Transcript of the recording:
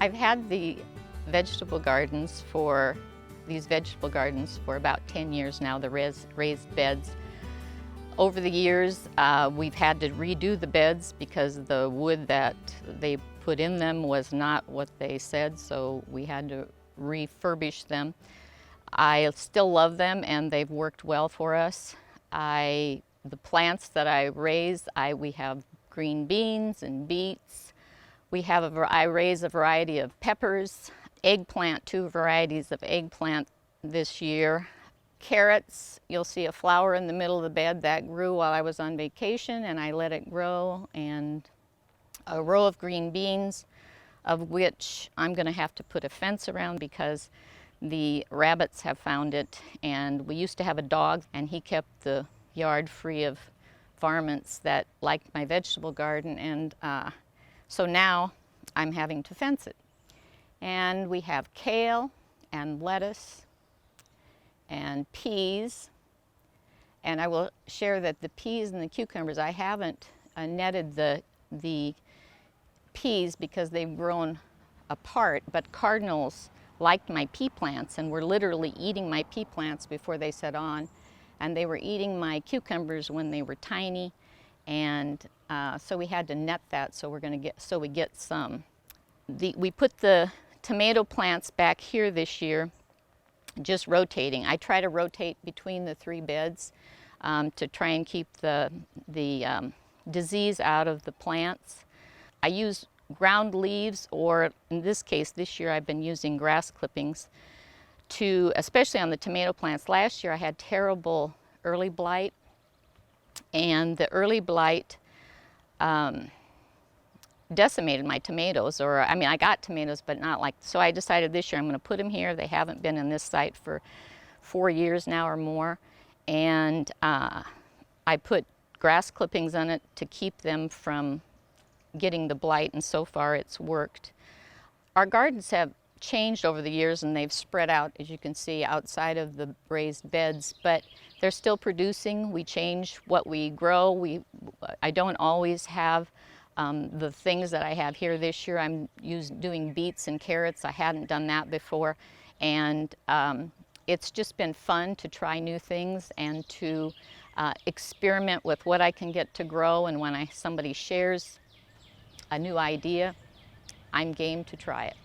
I've had these vegetable gardens for about 10 years now, the raised beds. Over the years, we've had to redo the beds because the wood that they put in them was not what they said, so we had to refurbish them. I still love them and they've worked well for us. The plants that I raise, we have green beans and beets. I raise a variety of peppers, eggplant, 2 varieties of eggplant this year. Carrots, you'll see a flower in the middle of the bed that grew while I was on vacation and I let it grow, and a row of green beans, of which I'm going to have to put a fence around because the rabbits have found it, and we used to have a dog and he kept the yard free of varmints that liked my vegetable garden, and so now I'm having to fence it. And we have kale and lettuce and peas, and I will share that the peas and the cucumbers, I haven't netted the peas because they've grown apart, but cardinals liked my pea plants and were literally eating my pea plants before they set on, and they were eating my cucumbers when they were tiny, and so we had to net that so we get some. We put the tomato plants back here this year, just rotating. I try to rotate between the 3 beds to try and keep the disease out of the plants. I use ground leaves, or in this case, this year I've been using grass clippings especially on the tomato plants. Last year I had terrible early blight, and the early blight decimated my tomatoes, I got tomatoes, but not like, so I decided this year I'm going to put them here. They haven't been in this site for 4 years now or more, and I put grass clippings on it to keep them from getting the blight, and so far it's worked. Our gardens have changed over the years and they've spread out, as you can see, outside of the raised beds, but they're still producing. We change what we grow. I don't always have the things that I have here this year. I'm doing beets and carrots. I hadn't done that before, and it's just been fun to try new things and to experiment with what I can get to grow, and when somebody shares a new idea, I'm game to try it.